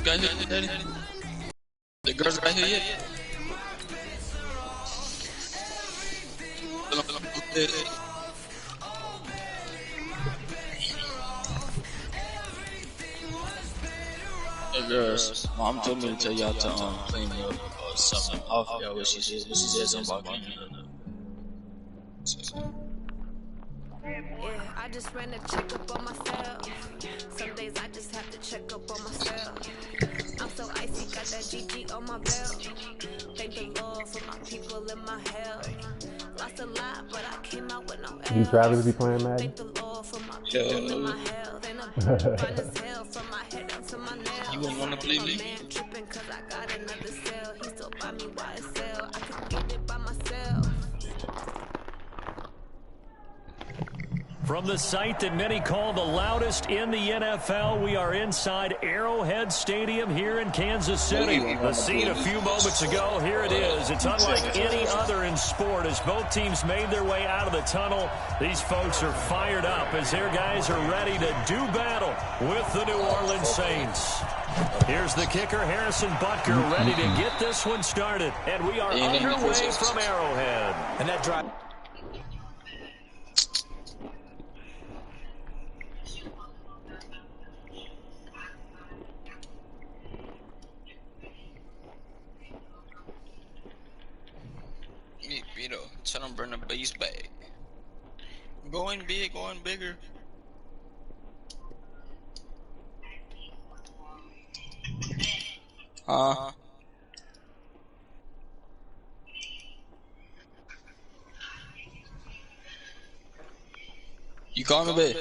got here, Daddy? The girls got here yet? Hey girls, Mom told me to tell y'all to clean me up or something. I forgot what she said. But she said something about cleaning up. Yeah, I just ran a checkup on myself. Some days I just have to check up on myself. I'm so icy, got that GG on my belt. Thank the Lord for my people in my health. Lost a lot, but I came out with no L. You Travis be playing Madden? Thank the Lord for my people in my health. And I'm fine as hell from my head down to my nails. You wouldn't want to play me? Man tripping cause I got another cell. He still buy me YSL. I could get it by myself. From the site that many call the loudest in the NFL, we are inside Arrowhead Stadium here in Kansas City. The scene a few moments ago, here it is. It's unlike any other in sport as both teams made their way out of the tunnel. These folks are fired up as their guys are ready to do battle with the New Orleans Saints. Here's the kicker, Harrison Butker, ready to get this one started. And we are underway from Arrowhead. And that drive... Tell them bring the base back. Going big, going bigger. You call me back?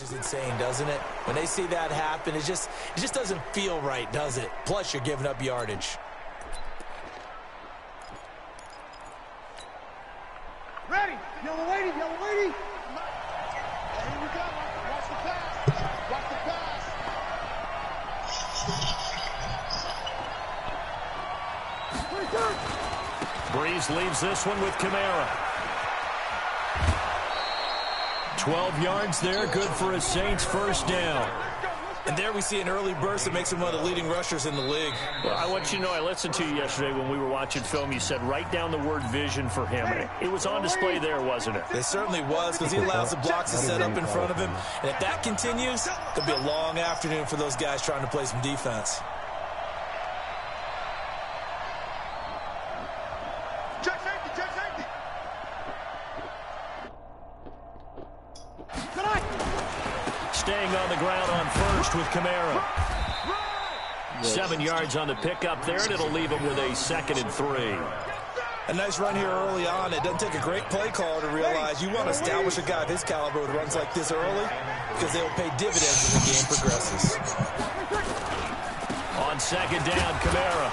Is insane, doesn't it? When they see that happen, it just doesn't feel right, does it? Plus, you're giving up yardage. Ready, yellow lady, yellow lady. Here we go. Watch the pass. Watch the pass. Breeze leaves this one with Kamara. 12 yards there, good for a Saints first down. And there we see an early burst that makes him one of the leading rushers in the league. Well, I want you to know, I listened to you yesterday when we were watching film. You said write down the word vision for him. It was on display there, wasn't it? It certainly was, because he allows the blocks to set up in front of him. And if that continues, it'll be a long afternoon for those guys trying to play some defense. Staying on the ground on first with Kamara. 7 yards on the pickup there, and it'll leave him with a 2nd and 3. A nice run here early on. It doesn't take a great play caller to realize you want to establish a guy of his caliber with runs like this early because they will pay dividends as the game progresses. On 2nd down, Kamara.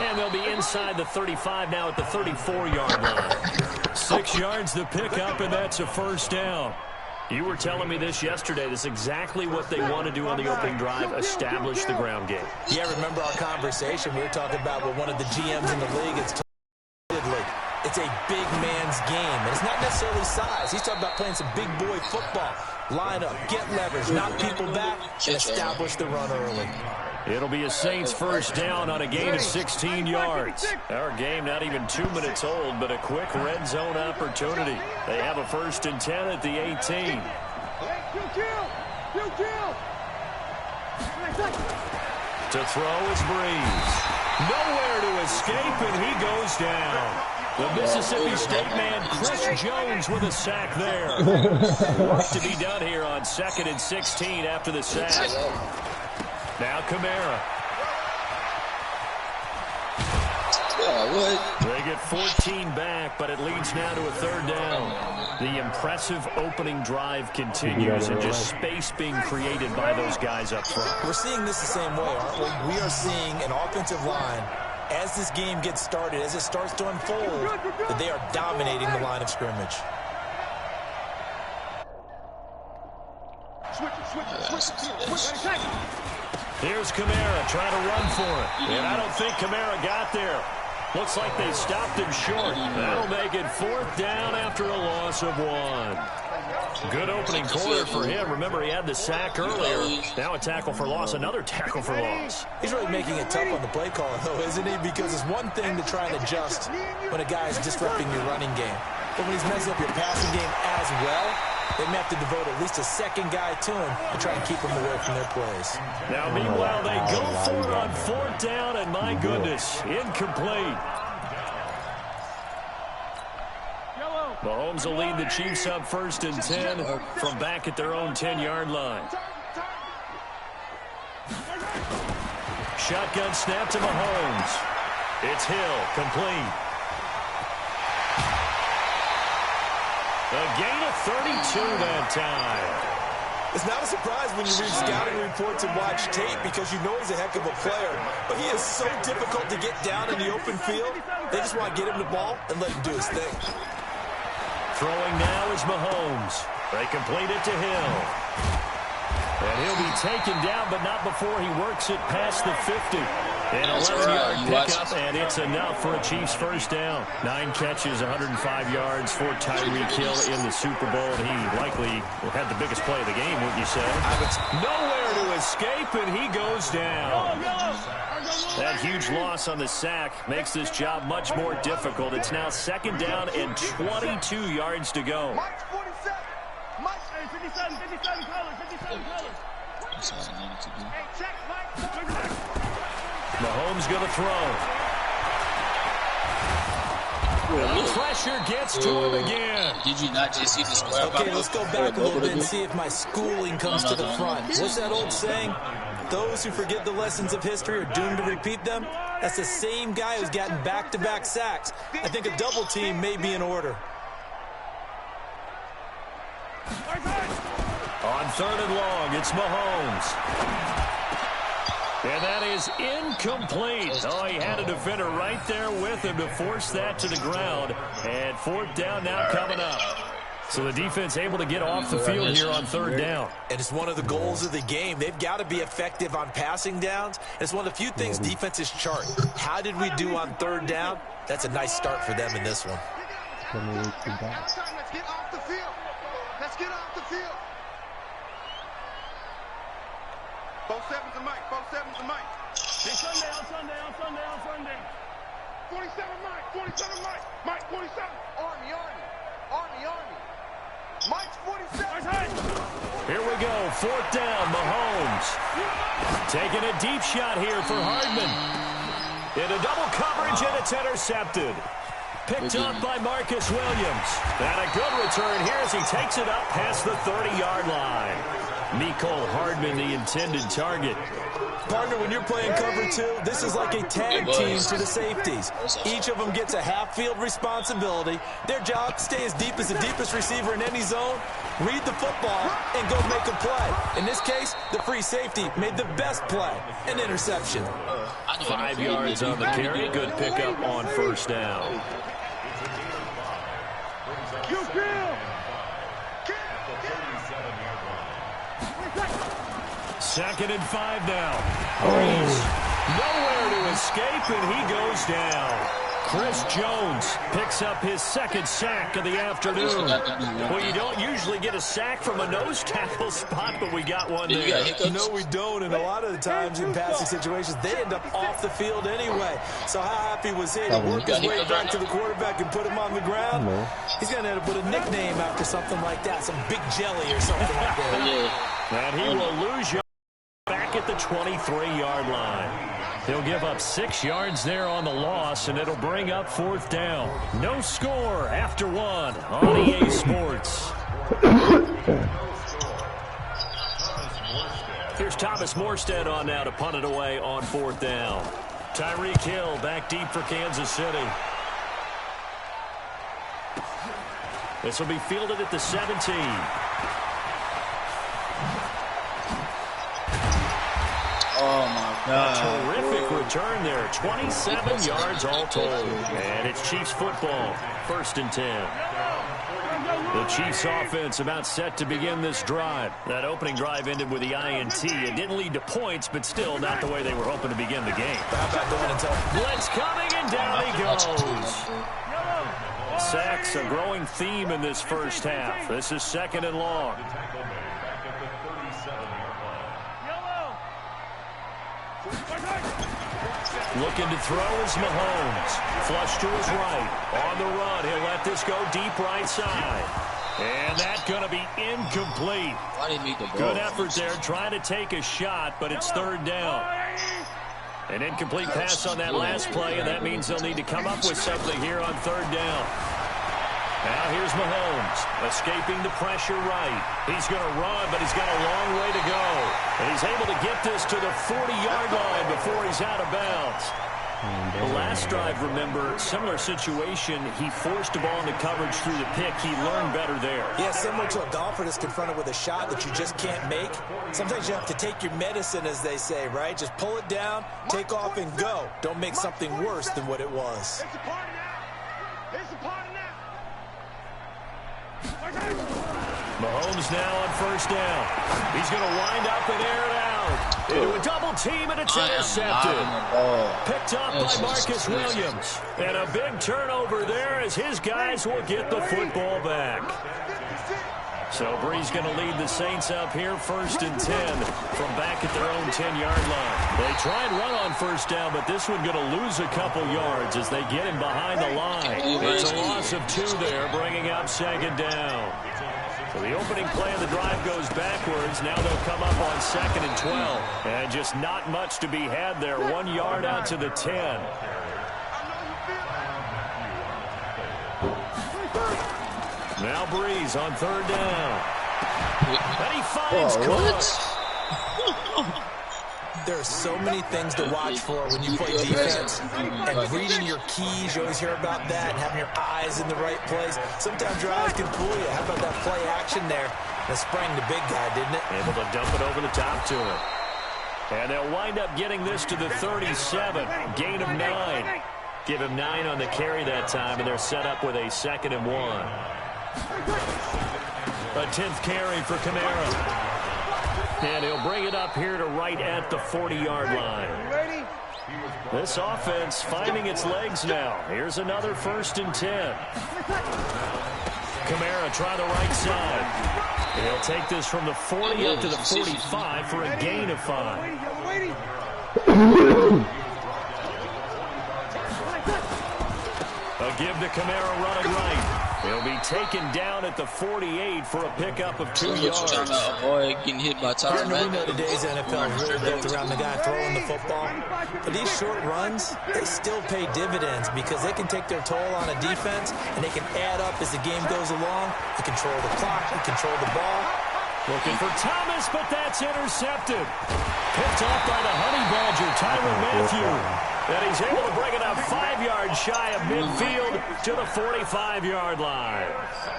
And they'll be inside the 35 now at the 34-yard line. 6 yards the pickup, and that's a first down. You were telling me this yesterday. This is exactly what they want to do on the opening drive, establish the ground game. Yeah, remember our conversation? We were talking about what one of the GMs in the league is it's a big man's game, and it's not necessarily size. He's talking about playing some big boy football. Line up, get leverage, knock people back, and establish the run early. It'll be a Saints first down on a gain of 16 yards. Our game not even 2 minutes old, but a quick red zone opportunity. They have a 1st and 10 at the 18. To throw is Breeze. Nowhere to escape, and he goes down. The Mississippi State man, Chris Jones, with a sack there. Work to be done here on 2nd and 16 after the sack. Now Kamara. They get 14 back, but it leads now to a 3rd down. The impressive opening drive continues, and just space being created by those guys up front. We're seeing this the same way, aren't we? We are seeing an offensive line, as this game gets started, as it starts to unfold, that they are dominating the line of scrimmage. Here's Kamara trying to run for it. And I don't think Kamara got there. Looks like they stopped him short. That'll make it 4th down after a loss of 1. Good opening quarter for him. Remember, he had the sack earlier. Now a tackle for loss, another tackle for loss. He's really making it tough on the play caller, though, isn't he? Because it's one thing to try and adjust when a guy is disrupting your running game. But when he's messing up your passing game as well, they may have to devote at least a second guy to him and try and keep him away from their plays. Now, meanwhile, they go for it on 4th down, and my goodness, incomplete. Mahomes will lead the Chiefs up 1st and 10 from back at their own 10-yard line. Shotgun snap to Mahomes. It's Hill, complete. A gain of 32 that time. It's not a surprise when you read scouting reports and watch tape because you know he's a heck of a player. But he is so difficult to get down in the open field. They just want to get him the ball and let him do his thing. Throwing now is Mahomes. They complete it to Hill. And he'll be taken down, but not before he works it past the 50. An 11-yard pickup, and it's enough for a Chiefs 1st down. 9 catches, 105 yards for Tyreek Hill in the Super Bowl. And he likely had the biggest play of the game, wouldn't you say? Nowhere to escape, and he goes down. That huge loss on the sack makes this job much more difficult. It's now 2nd down and 22 yards to go. Mike's 47. Mike's 57 colors. Hey, check Mike. Mahomes going to throw. The pressure gets to him again. Did you not just see the square? Okay, let's go back a little bit and see if my schooling comes to the front. What's that old saying? Those who forget the lessons of history are doomed to repeat them. That's the same guy who's gotten back-to-back sacks. I think a double team may be in order. On 3rd and long, it's Mahomes. And that is incomplete. Oh, he had a defender right there with him to force that to the ground. And 4th down now coming up. So the defense able to get off the field here on 3rd down. And it's one of the goals of the game. They've got to be effective on passing downs. It's one of the few things defenses chart. How did we do on 3rd down? That's a nice start for them in this one. Let's get off the field. Let's get off the field. Both sevens and Mike. Both sevens and Mike. Sunday. 47 Mike. 47 Mike. Mike 47. Army. Mike's 47. Here we go. 4th down, Mahomes. Taking a deep shot here for Hardman. Into double coverage, and it's intercepted. Picked up by Marcus Williams. And a good return here as he takes it up past the 30-yard line. Mecole Hardman, the intended target. Partner, when you're playing cover 2, this is like a tag team to the safeties. Each of them gets a half-field responsibility. Their job, stay as deep as the deepest receiver in any zone, read the football, and go make a play. In this case, the free safety made the best play, an interception. 5 yards on the carry. Good pickup on 1st down. 2nd and 5 now. Nowhere to escape, and he goes down. Chris Jones picks up his 2nd sack of the afternoon. Well, you don't usually get a sack from a nose tackle spot, but we got one there. No, we don't, and a lot of the times in passing situations, they end up off the field anyway. So how happy was he to work his way back to the quarterback and put him on the ground? He's going to end up with a nickname after something like that, some Big Jelly or something like that. And he will lose you back at the 23-yard line. He'll give up 6 yards there on the loss, and it'll bring up 4th down. No score after 1 on EA Sports. Here's Thomas Morstead on now to punt it away on 4th down. Tyreek Hill back deep for Kansas City. This will be fielded at the 17. Oh, my God. Terrific return there. 27 yards all told. And it's Chiefs football. 1st and 10. The Chiefs offense about set to begin this drive. That opening drive ended with the INT. It didn't lead to points, but still not the way they were hoping to begin the game. How about going until blitz coming, and down he goes. Sacks, a growing theme in this first half. This is 2nd and long. Looking to throw is Mahomes. Flush to his right. On the run, he'll let this go deep right side. And that's going to be incomplete. Good effort there, trying to take a shot, but it's 3rd down. An incomplete pass on that last play, and that means they'll need to come up with something here on 3rd down. Now here's Mahomes, escaping the pressure right. He's going to run, but he's got a long way to go. And he's able to get this to the 40-yard line before he's out of bounds. The last drive, remember, similar situation. He forced the ball into coverage through the pick. He learned better there. Yeah, similar to a golfer that's confronted with a shot that you just can't make. Sometimes you have to take your medicine, as they say, right? Just pull it down, take off, and go. Don't make something worse than what it was. It's a party now. It's a party now. Mahomes now on 1st down. He's going to wind up and air it out. Into a double team, and it's intercepted. Picked up by Marcus Williams. And a big turnover there as his guys will get the football back. So Bree's going to lead the Saints up here 1st and 10 from back at their own 10-yard line. They try and run on 1st down, but this one going to lose a couple yards as they get him behind the line. It's a loss of 2 there, bringing up 2nd down. So the opening play of the drive goes backwards. Now they'll come up on 2nd and 12. And just not much to be had there. 1 yard out to the 10. Now Breeze on 3rd down. And he finds Cook. There are so many things to watch for when you play defense. And reading your keys, you always hear about that, and having your eyes in the right place. Sometimes your eyes can fool you. How about that play action there? That sprang the big guy, didn't it? Able to dump it over the top to him. And they'll wind up getting this to the 37. Gain of 9. Give him 9 on the carry that time, and they're set up with a 2nd and 1. A 10th carry for Kamara. And he'll bring it up here to right at the 40-yard line. This offense finding its legs now. Here's another 1st and 10. Kamara try the right side. He'll take this from the 40 up to the 45 for a gain of 5. A give to Kamara running right. He'll be taken down at the 48 for a pickup of 2 yards. Trying to avoid getting hit by top We know today's NFL is really built around the guy throwing the football. But these short runs, they still pay dividends because they can take their toll on a defense, and they can add up as the game goes along. They control the clock, they control the ball. Looking for Thomas, but that's intercepted. Picked off by the Honey Badger, Tyrann Mathieu. And he's able to bring it up 5 yards shy of midfield to the 45-yard line.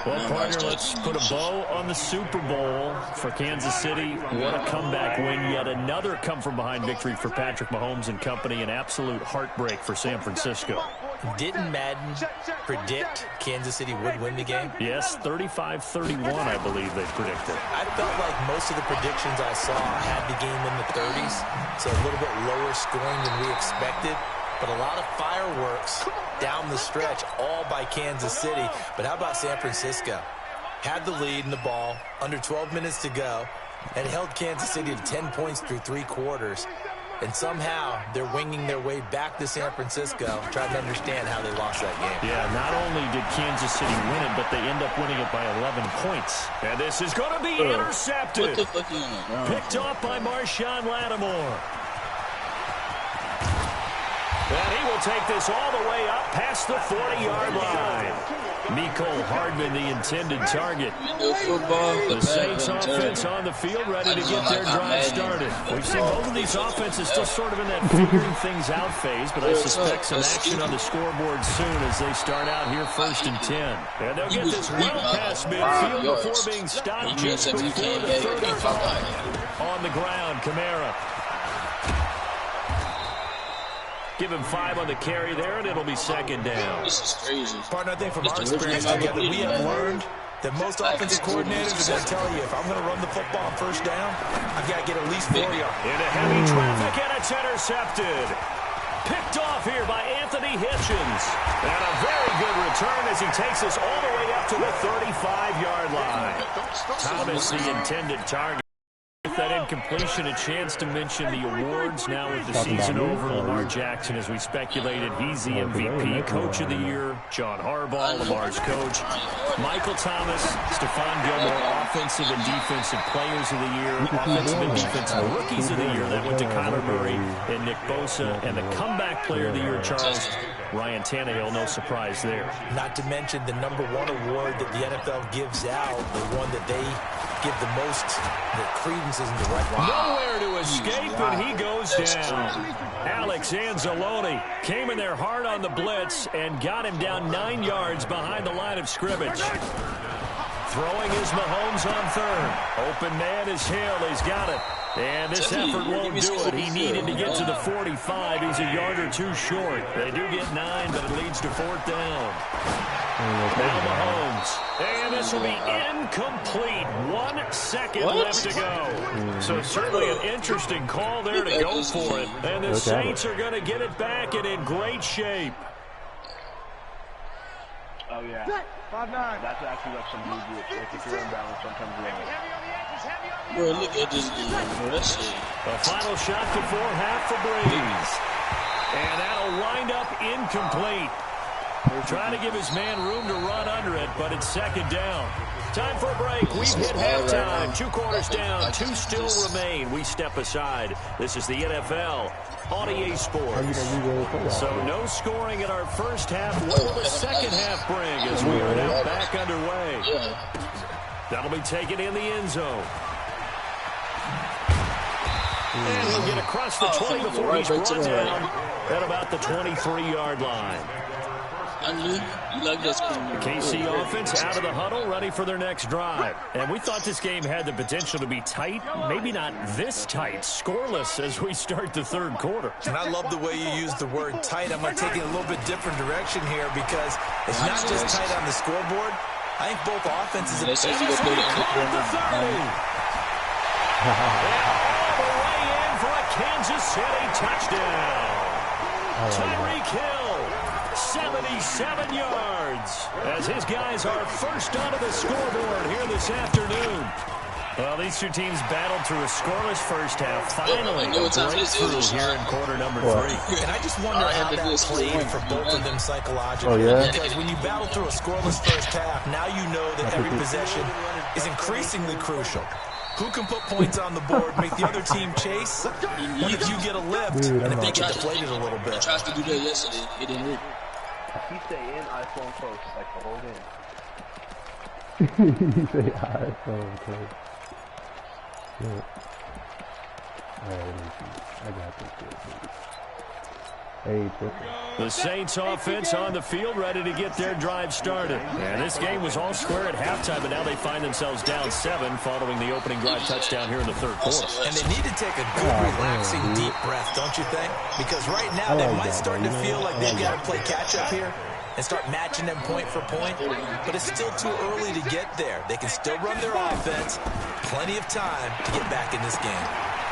Well, partner, let's put a bow on the Super Bowl for Kansas City. What a comeback win. Yet another come-from-behind victory for Patrick Mahomes and company. An absolute heartbreak for San Francisco. Didn't Madden predict Kansas City would win the game? Yes, 35-31, I believe they predicted. I felt like most of the predictions I saw had the game in the 30s, so a little bit lower scoring than we expected. But a lot of fireworks down the stretch, all by Kansas City. But how about San Francisco? Had the lead in the ball, under 12 minutes to go, and held Kansas City to 10 points through 3 quarters. And somehow they're winging their way back to San Francisco, trying to understand how they lost that game. Yeah, not only did Kansas City win it, but they end up winning it by 11 points. And this is going to be intercepted. Picked off by Marshawn Lattimore. And he will take this all the way up past the 40-yard line. Mecole Hardman, the intended target. The Saints offense on the field, ready to get their drive started. We've seen both of these offenses still sort of in that figuring things out phase, but I suspect some action on the scoreboard soon as they start out here 1st and 10. And they'll get this well past midfield before being stopped just before the 35. On the ground, Kamara. Give him 5 on the carry there, and it'll be 2nd down. This is crazy. Partner, I think from our experience together, we have learned that most offensive coordinators are going to tell you, if I'm going to run the football on first down, I've got to get at least 4 yards. Into heavy traffic, and it's intercepted. Picked off here by Anthony Hitchens. And a very good return as he takes us all the way up to the 35-yard line. Thomas, the intended target. With that incompletion, a chance to mention the awards. Now with the season over, Lamar Jackson, as we speculated, he's the MVP, Coach of the Year. John Harbaugh, Lamar's coach. Michael Thomas, Stephon Gilmore, Offensive and Defensive Players of the Year. Offensive and Defensive Rookies of the Year. That went to Kyler Murray and Nick Bosa. And the Comeback Player of the Year, Charles, Ryan Tannehill, no surprise there. Not to mention the #1 award that the NFL gives out, the one that they give the most credence isn't the right one. Nowhere to escape, and he goes down. Alex Anzalone came in there hard on the blitz and got him down 9 yards behind the line of scrimmage. Throwing is Mahomes on third. Open man is Hill. He's got it. And this effort won't do it. He needed to get to the 45. He's a yard or two short. They do get 9, but it leads to 4th down. Now Mahomes. And this will be incomplete. 1 second left to go. So certainly an interesting call there to go for it. And the Saints are going to get it back and in great shape. Oh, yeah. 5'9". That's actually like some movie. If you're unbalanced, sometimes you ain't. Bro, look at this game, bro. That shit. The final shot before half for Breeze. And that'll wind up incomplete. They're trying to give his man room to run under it, but it's 2nd down. Time for a break. We've hit halftime. 2 quarters down. 2 still remain. We step aside. This is the NFL on EA Sports. So no scoring in our first half. What will the second half bring as we are now back underway? That'll be taken in the end zone. And he'll get across the 20 before he's brought down at about the 23-yard line. I knew you like that screen. The KC offense out of the huddle, ready for their next drive. And we thought this game had the potential to be tight, maybe not this tight, scoreless as we start the 3rd quarter. And I love the way you use the word tight. I'm going to take it a little bit different direction here because it's not just tight on the scoreboard. I think both offenses have the 30. All the way in for a Kansas City touchdown. Tyreek Hill. 77 yards as his guys are first onto the scoreboard here this afternoon. Well, these two teams battled through a scoreless first half. Finally, a breakthrough here in quarter number 3. And I just wonder how that played for both of them psychologically. Because when you battle through a scoreless first half, now you know that every possession is increasingly crucial. Who can put points on the board, make the other team chase? When did you get a lift? And if they get deflated a little bit. I tried to do that yesterday. It didn't work. He stay in iPhone close like the whole game. You say iPhone close. Yeah. Alright, let me see. I got this. Hey, the Saints offense on the field, ready to get their drive started. And this game was all square at halftime, but now they find themselves down 7 following the opening drive touchdown here in the 3rd quarter. And they need to take a good, relaxing, deep breath, don't you think? Because right now they might start to feel like they've got to play catch-up here and start matching them point for point. But it's still too early to get there. They can still run their offense. Plenty of time to get back in this game.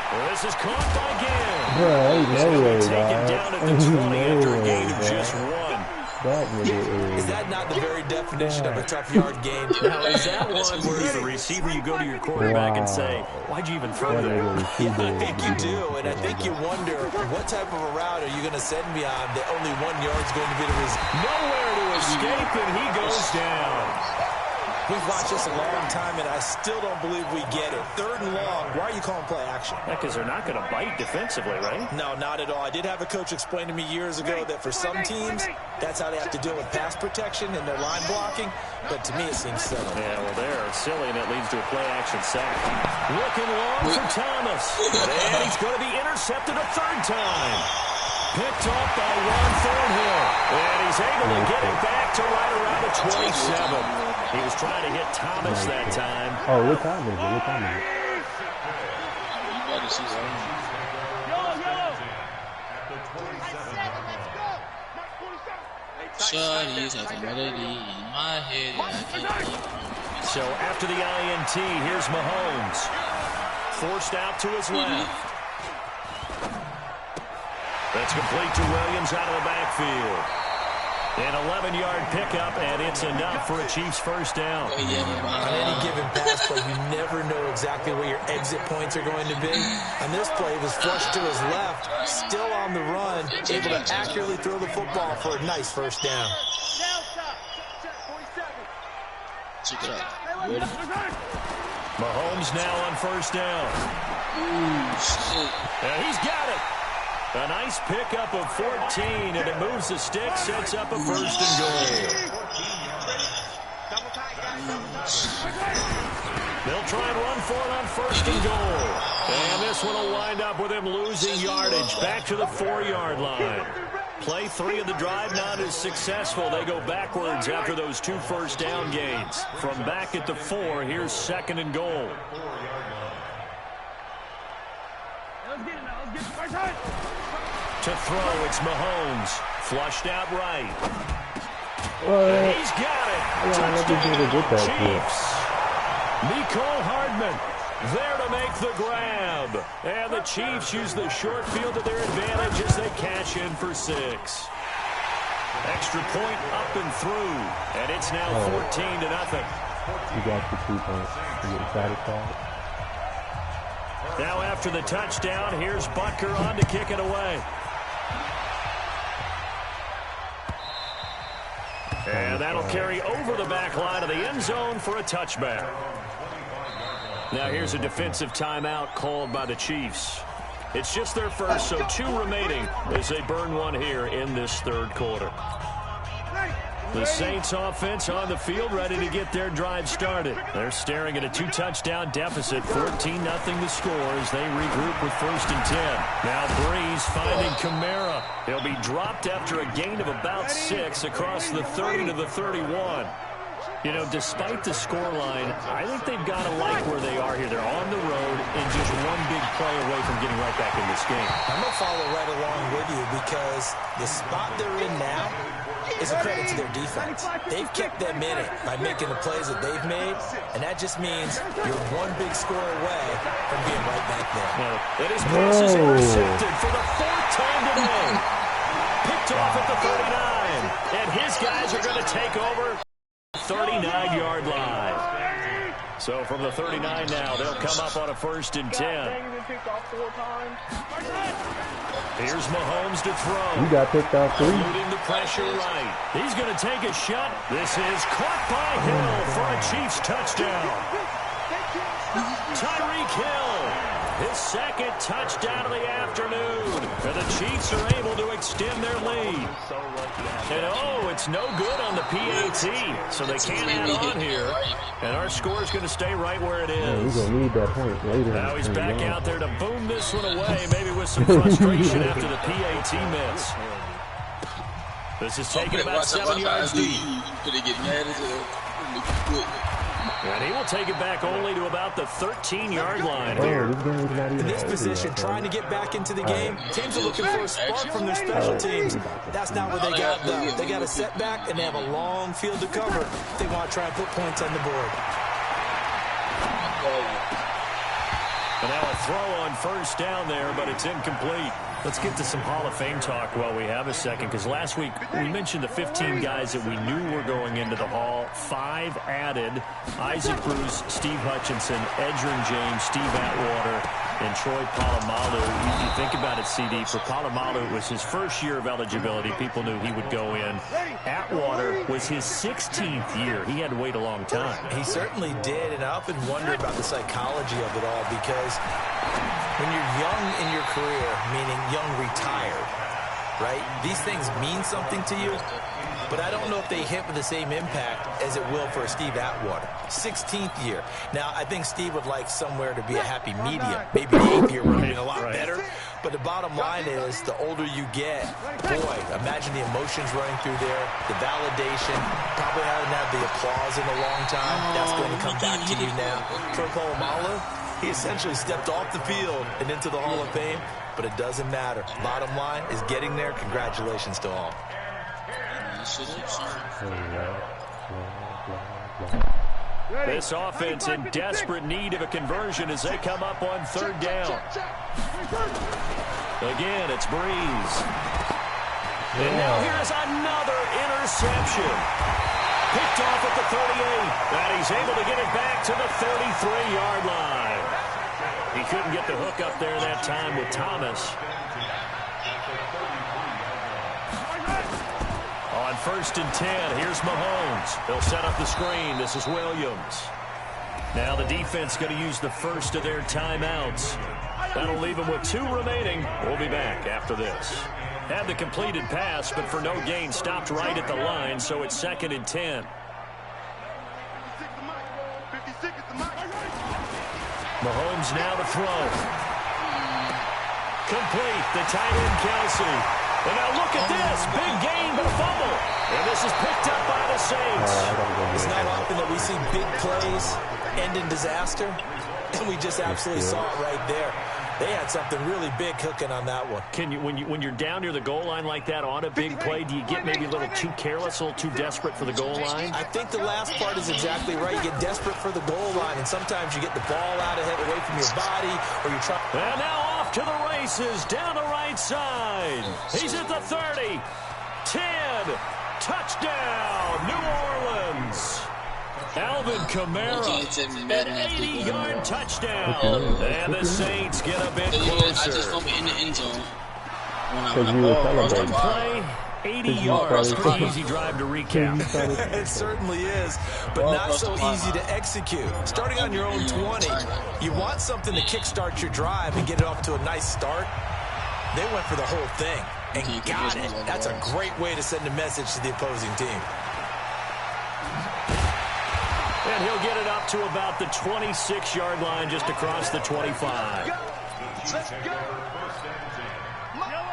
Well, this is caught by Gill. Bro, no way, taken down at the 20 after a gain of just 1. Is that not the very definition of a tough yard gain? Now, is that one where as a receiver you go to your quarterback and say, why'd you even throw that? Yeah, I think you do, and I think you wonder what type of a route are you going to send me on that only 1 yard's going to be the result. Nowhere to escape, and he goes down. We've watched this a long time, and I still don't believe we get it. 3rd and long. Why are you calling play action? Because they're not going to bite defensively, right? No, not at all. I did have a coach explain to me years ago that for some teams, that's how they have to deal with pass protection and their line blocking. But to me, it seems silly. Yeah, well, they're silly, and it leads to a play action sack. Looking long for Thomas. And he's going to be intercepted a 3rd time. Picked off by Ron Thornhill. And he's able to get it back to right around the 27. He was trying to hit Thomas that time. Oh, what time is it? What time is it? Shawty's like a melody in my head. I can't keep So after the INT, here's Mahomes. Forced out to his left. That's complete to Williams out of the backfield. An 11-yard pickup, and it's enough for a Chiefs first down. On any given pass play, you never know exactly where your exit points are going to be. On this play, it was flushed to his left, still on the run, able to accurately throw the football for a nice first down. Mahomes now on first down. And he's got it. A nice pickup of 14, and it moves the stick, sets up a first and goal. They'll try and run for it on first and goal. And this one will wind up with him losing yardage back to the 4-yard line. Play 3 of the drive not as successful. They go backwards after those 2 first down gains. From back at the 4, here's second and goal. To throw, it's Mahomes. Flushed out right. He's got it. Touchdown, Chiefs. Nicole Hardman there to make the grab. And the Chiefs use the short field to their advantage as they cash in for 6. Extra point up and through. And it's now 14-0. You got the 2 points. Are you satisfied? Now after the touchdown, here's Butker on to kick it away. And that'll carry over the back line of the end zone for a touchback. Now here's a defensive timeout called by the Chiefs. It's just their first, so 2 remaining as they burn one here in this third quarter. The Saints offense on the field, ready to get their drive started. They're staring at a 2-touchdown deficit, 14-0 the score as they regroup with first and 10. Now Breeze finding Kamara. He'll be dropped after a gain of about 6 across the 30 to the 31. You know, despite the scoreline, I think they've got to like where they are here. They're on the road and just one big play away from getting right back in this game. I'm going to follow right along with you because the spot they're in now is a credit to their defense. They've kept them in it by making the plays that they've made, and that just means you're one big score away from being right back there. And his pass is intercepted for the 4th time today. Picked off at the 39, and his guys are going to take over 39-yard line. So from the 39 now, they'll come up on a first and 10. Here's Mahomes to throw. You got picked off 3. Eluding the pressure right. He's going to take a shot. This is caught by Hill for a Chiefs touchdown. Tyreek Hill, his 2nd touchdown of the afternoon. And the Chiefs are able to extend their lead. And it's no good on the PAT, so they can't add on here. And our score is going to stay right where it is. We're going to need that point later. Now he's back out there to boom this one away, maybe with some frustration after the PAT miss. This is taken about 7 yards deep. And he will take it back only to about the 13-yard line here. In this position, trying to get back into the game, teams are looking for a spark from their special teams. That's not what they got, though. They got a setback, and they have a long field to cover if they want to try and put points on the board. And now a throw on first down there, but it's incomplete. Let's get to some Hall of Fame talk while we have a second, because last week we mentioned the 15 guys that we knew were going into the Hall. 5 added: Isaac Bruce, Steve Hutchinson, Edgerrin James, Steve Atwater, and Troy Polamalu. You think about it, CD, for Polamalu, it was his first year of eligibility. People knew he would go in. Atwater was his 16th year. He had to wait a long time. He certainly did, and I often wonder about the psychology of it all, because when you're young in your career, meaning young retired, right, these things mean something to you, but I don't know if they hit with the same impact as it will for Steve Atwater. 16th year. Now, I think Steve would like somewhere to be a happy medium. Maybe the 8th year would have been a lot better. But the bottom line is, the older you get, boy, imagine the emotions running through there, the validation, probably haven't had the applause in a long time. That's going to come back to you now. Troy Polamalu, he essentially stepped off the field and into the Hall of Fame, but it doesn't matter. Bottom line is getting there. Congratulations to all. This offense in desperate need of a conversion as they come up on third down. Again, it's Breeze. And now here's another interception. Picked off at the 38. And he's able to get it back to the 33-yard line. He couldn't get the hook up there that time with Thomas. On 1st and 10, here's Mahomes. He'll set up the screen. This is Williams. Now the defense going to use the first of their timeouts. That'll leave them with 2 remaining. We'll be back after this. Had the completed pass, but for no gain, stopped right at the line, so it's 2nd and 10. Mahomes now to throw. Complete. The tight end, Kelsey. And now look at this. Big gain, but a fumble. And this is picked up by the Saints. It's not often that we see big plays end in disaster, and we just absolutely saw it right there. They had something really big cooking on that one. Can you, when you're down near the goal line like that on a big play, do you get maybe a little too careless, a little too desperate for the goal line? I think the last part is exactly right. You get desperate for the goal line, and sometimes you get the ball out ahead away from your body, or you try. And now off to the races, down the right side. He's at the 30, 10, touchdown, New Orleans. Alvin Kamara, an 80-yard touchdown. And the Saints get a bit closer. I just go in the end zone. One play, 80 yards. Pretty easy drive to recap. It certainly is, but not so easy to execute. Starting on your own 20, you want something to kickstart your drive and get it off to a nice start. They went for the whole thing and got it. That's a great way to send a message to the opposing team. And he'll get it up to about the 26-yard line, just across the 25.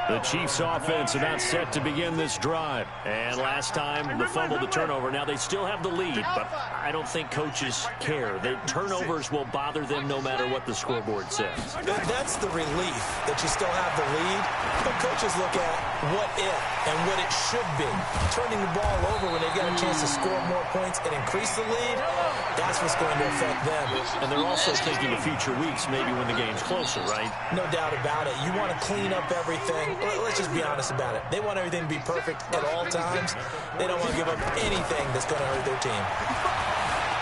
The Chiefs offense about set to begin this drive. And last time, the fumble, the turnover. Now, they still have the lead, but I don't think coaches care. The turnovers will bother them no matter what the scoreboard says. That's the relief, that you still have the lead. But coaches look at what if and what it should be. Turning the ball over when they've got a chance to score more points and increase the lead, that's what's going to affect them. And they're also thinking of future weeks, maybe when the game's closer, right? No doubt about it. You want to clean up everything. Let's just be honest about it. They want everything to be perfect at all times. They don't want to give up anything that's going to hurt their team.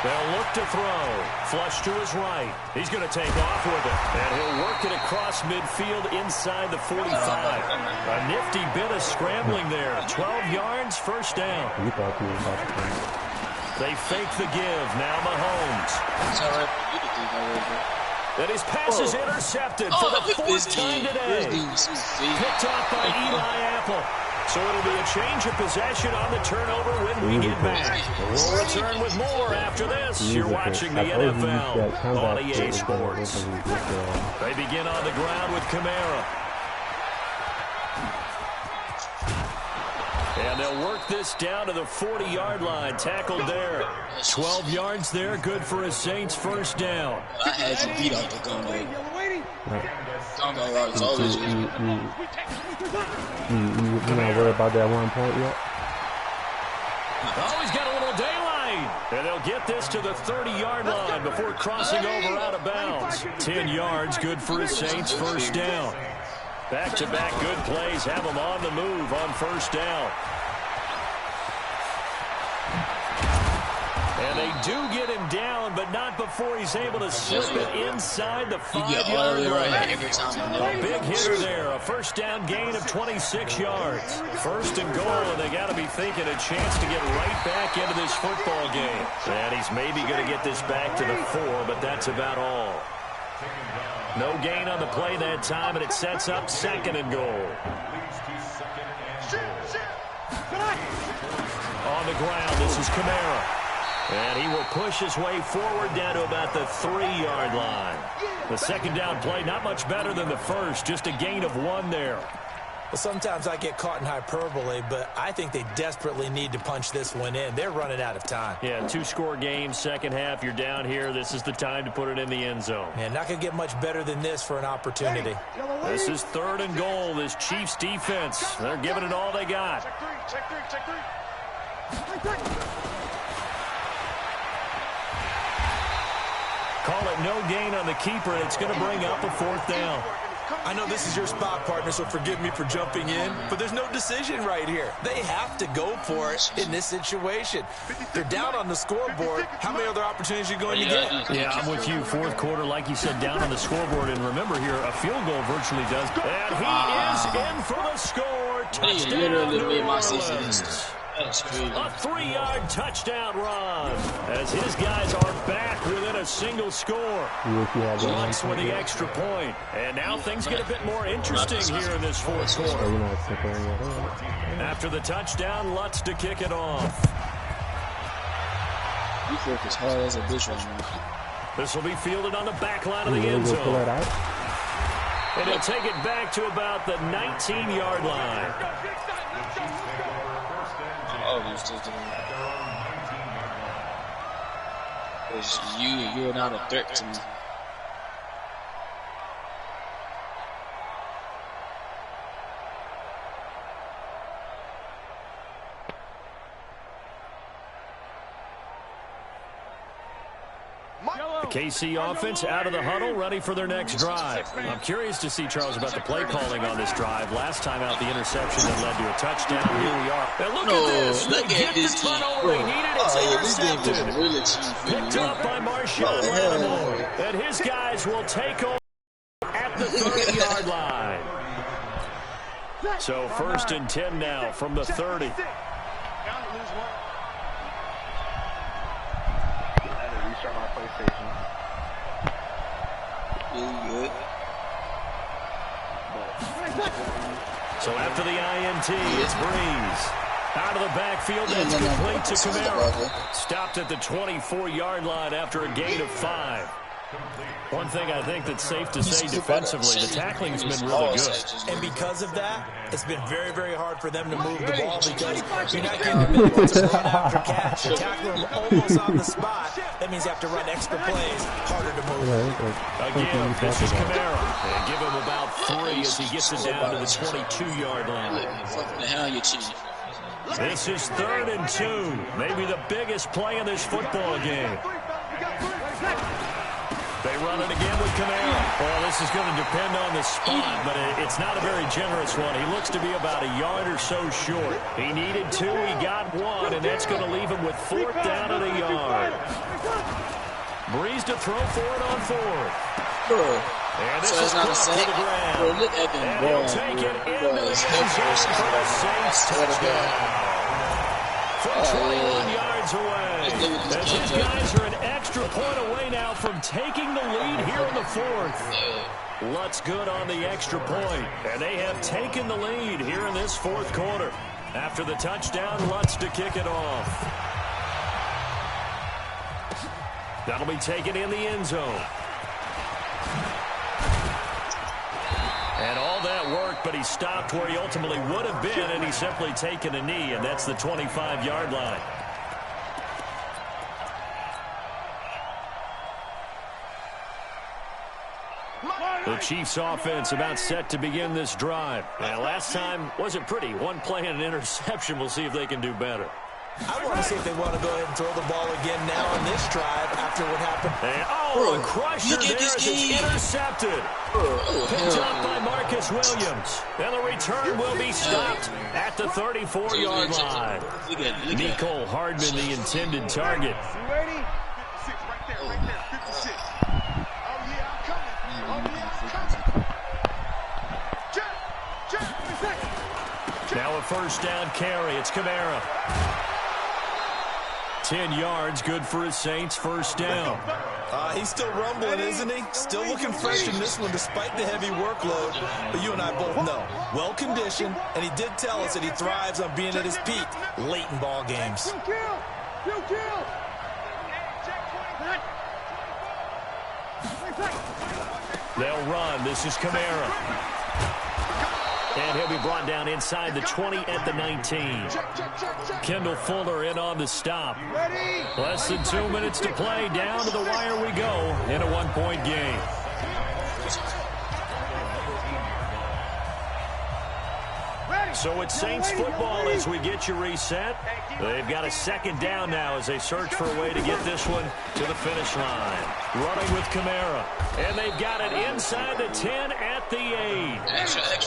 They'll look to throw. Flush to his right. He's going to take off with it. And he'll work it across midfield inside the 45. A nifty bit of scrambling there. 12 yards, first down. They fake the give. Now Mahomes. And his pass is intercepted for the 4th time today. Picked off by Eli Apple. So it'll be a change of possession on the turnover when we get back. We'll return with more after this. You're watching the NFL on EA Sports. They begin on the ground with Kamara. And they'll work this down to the 40-yard line. Tackled there. 12 yards there. Good for a Saints first down. I had you beat off the combo. Combo routes always. You're not worried about that 1 point yet? Oh, he's got a little daylight. And they'll get this to the 30-yard line before crossing over out of bounds. 10 yards, good for a Saints first down. Back-to-back good plays have them on the move on first down. And they do get him down, but not before he's able to slip it inside the 5-yard line. A big hitter there, a first down gain of 26 yards. First and goal, and they got to be thinking a chance to get right back into this football game. And he's maybe going to get this back to the 4, but that's about all. No gain on the play that time, and it sets up 2nd and goal. On the ground, this is Kamara. And he will push his way forward down to about the 3-yard line. The second down play, not much better than the first, just a gain of 1 there. Well, sometimes I get caught in hyperbole, but I think they desperately need to punch this one in. They're running out of time. Yeah, 2-score game, second half. You're down here. This is the time to put it in the end zone. Man, not going to get much better than this for an opportunity. This is 3rd and goal. This Chiefs defense, they're giving it all they got. Check three. but no gain on the keeper. It's going to bring up a 4th down. I know this is your spot, partner, so forgive me for jumping in, but there's no decision right here. They have to go for it in this situation. They're down on the scoreboard. How many other opportunities are you going to get? Yeah, I'm with you. 4th quarter, like you said, down on the scoreboard. And remember here, a field goal virtually does. And he is in for the score. Touchdown, New Orleans. A 3-yard touchdown run as his guys are back within a single score. Lutz with the extra point. And now things get a bit more interesting here in this 4th quarter. After the touchdown, Lutz to kick it off. You work as hard as a bitch right now. This will be fielded on the back line of the end zone. And he'll take it back to about the 19-yard line. Oh, you're still doing that. Because you're not a threat to me. The KC offense out of the huddle, ready for their next drive. I'm curious to see, Charles, about the play calling on this drive. Last time out, the interception that led to a touchdown. Here we are. And look at this. They get the turnover they needed. It's intercepted. Picked up by Marshawn Lattimore. And his guys will take over at the 30-yard line. So 1st and 10 now from the 30. So after the INT, it's Breeze. Out of the backfield, that's complete to Kamara. Stopped at the 24-yard line after a gain of 5. One thing I think that's safe to say defensively, the tackling's been really good. And because of that, it's been very, very hard for them to move the ball because you're not getting them to run after catch. You tackle them almost on the spot. That means you have to run extra plays, harder to move. Again, this is Kamara. And give him about 3 as he gets it down to the 22-yard line. This is 3rd and 2. Maybe the biggest play in this football game. They run it again with Kamara. Well, this is going to depend on the spot, but it's not a very generous one. He looks to be about a yard or so short. He needed 2, he got 1, and that's going to leave him with 4th down at a yard. Breeze to throw for it on 4th. And this is close to the ground. And he'll take it into the end zone for the Saints touchdown. From 21 yards away. As his guys are an extra point away now from taking the lead here in the 4th. Lutz good on the extra point. And they have taken the lead here in this 4th quarter. After the touchdown, Lutz to kick it off. That'll be taken in the end zone. And all that worked, but he stopped where he ultimately would have been, and he's simply taken a knee, and that's the 25-yard line. The Chiefs offense about set to begin this drive. Last time wasn't pretty. One play and an interception. We'll see if they can do better. I want to see if they want to go ahead and throw the ball again now on this drive after what happened. And, a crusher there as it's intercepted. Picked up by Marcus Williams. And the return will be stopped at the 34-yard line. Nicole Hardman, the intended target. Now a 1st down carry. It's Kamara. 10 yards, good for his Saints. 1st down. He's still rumbling, isn't he? Still looking fresh in this one despite the heavy workload. But you and I both know, well-conditioned, and he did tell us that he thrives on being at his peak late in ball games. They'll run. This is Kamara. And he'll be brought down inside the 20 at the 19. Kendall Fuller in on the stop. Less than 2 minutes to play. Down to the wire we go in a 1-point game. Ready. So it's Saints football as we get you reset. They've got a second down now as they search for a way to get this one to the finish line. Running with Kamara. And they've got it inside the 10 at the 8.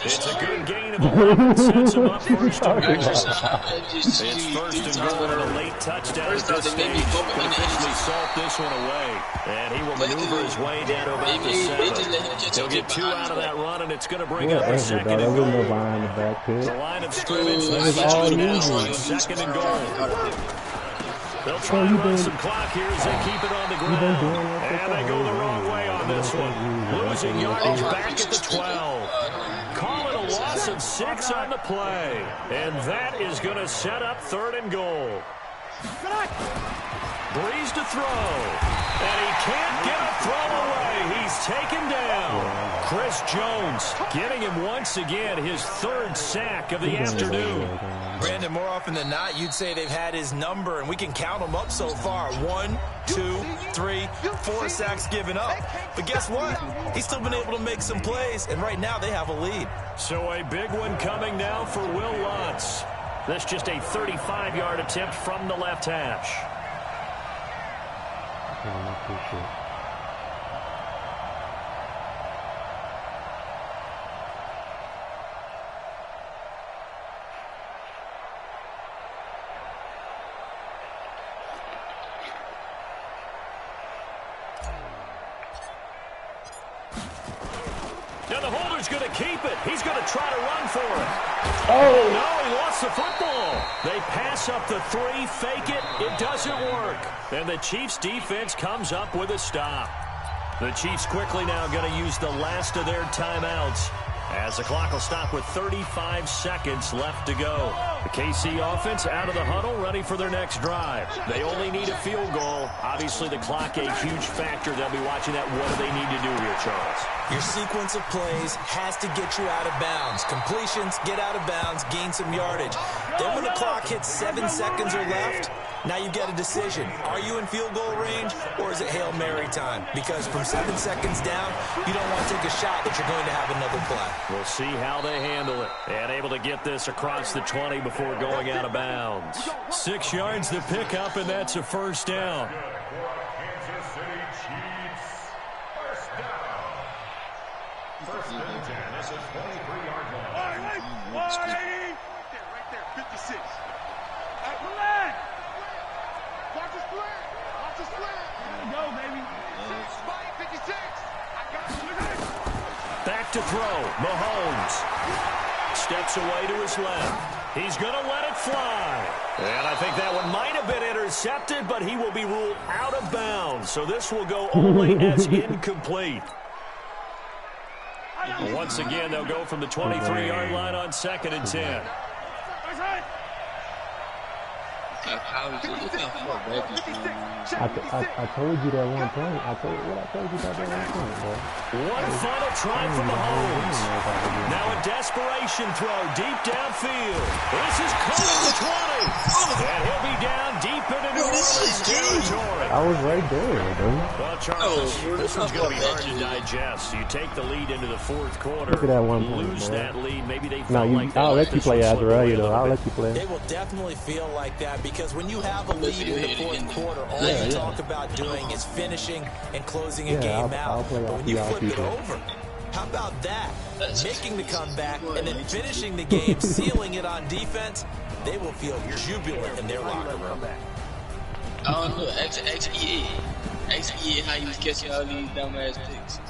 It's a good gain of 11. Sets them up first and goal. It's first and goal and a late touchdown at this stage. Could officially salt this one away. And he will maneuver his way down to about the 7. He'll get 2 out of that run, and it's going to bring up a second and goal. The line of scrimmage, second and goal. They'll try to run some clock here as they keep it on the ground. And they go the wrong way on this one. Losing yardage back at the 12. Call it a loss of 6 on the play. And that is going to set up third and goal. Breeze to throw. And he can't get a throw away. He's taken down. Chris Jones getting him once again his third sack of the afternoon. Brandon, more often than not, you'd say they've had his number, and we can count them up so far. 1, 2, 3, 4 sacks given up. But guess what? He's still been able to make some plays, and right now they have a lead. So a big one coming now for Will Lutz. That's just a 35-yard attempt from the left hash. Now the holder's going to keep it. He's going to try to run for it. Oh, no, he lost the football. They pass up the 3, fake it. It doesn't work. And the Chiefs' defense comes up with a stop. The Chiefs quickly now going to use the last of their timeouts as the clock will stop with 35 seconds left to go. The KC offense out of the huddle, ready for their next drive. They only need a field goal. Obviously, the clock a huge factor. They'll be watching that. What do they need to do here, Charles? Your sequence of plays has to get you out of bounds. Completions, get out of bounds, gain some yardage. Then when the clock hits 7 seconds or left, now you get a decision. Are you in field goal range, or is it Hail Mary time? Because from 7 seconds down, you don't want to take a shot that you're going to have another play. We'll see how they handle it. And able to get this across the 20 before going out of bounds. 6 yards to pick up, and that's a first down. Kansas City Chiefs. First down. First and 10. This is 23-yard line. Right there, 56. Hey, relax. Watch the split. Watch the split. There we go, baby. 56. I got you. Back to throw. Mahomes steps away to his left. He's going to let it fly. And I think that one might have been intercepted, but he will be ruled out of bounds. So this will go only as incomplete. Once again, they'll go from the 23-yard line on 2nd and 10. I told you that one point. I told you about that one point, bro. One final try from Mahomes. Now a desperation throw deep downfield. This is caught at the 20. And he'll be down deep into New Orleans territory. I was right there, dude. Well, Charles, this one's going to be hard to digest. You take the lead into the 4th quarter. Look at that one point, lose bro. that lead. Maybe they No, felt like they I'll let you play after, right? You know, I'll let you play. They will definitely feel like that because when you have a lead in the 4th quarter, all you talk about doing is finishing and closing a game out. But when you flip it over, how about that? Making the comeback and then finishing the game, sealing it on defense, they will feel jubilant in their locker room. I don't know. Ask EA. Ask EA how he was catching all these dumbass picks.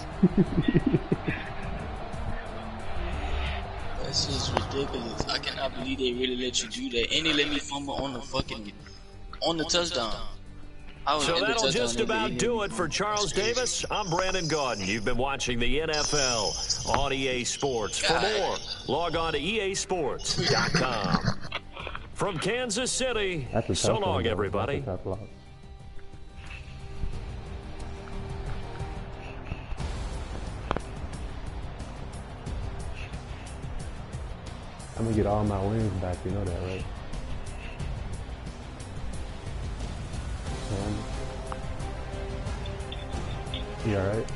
That's just ridiculous. I cannot believe they really let you do that. And they let me fumble on the touchdown. So that'll just about do it for Charles Davis. I'm Brandon Gaudin. You've been watching the NFL on EA Sports. For more, log on to easports.com. From Kansas City, so long, everybody. I'm gonna get all my wins back, you know that, right? You alright?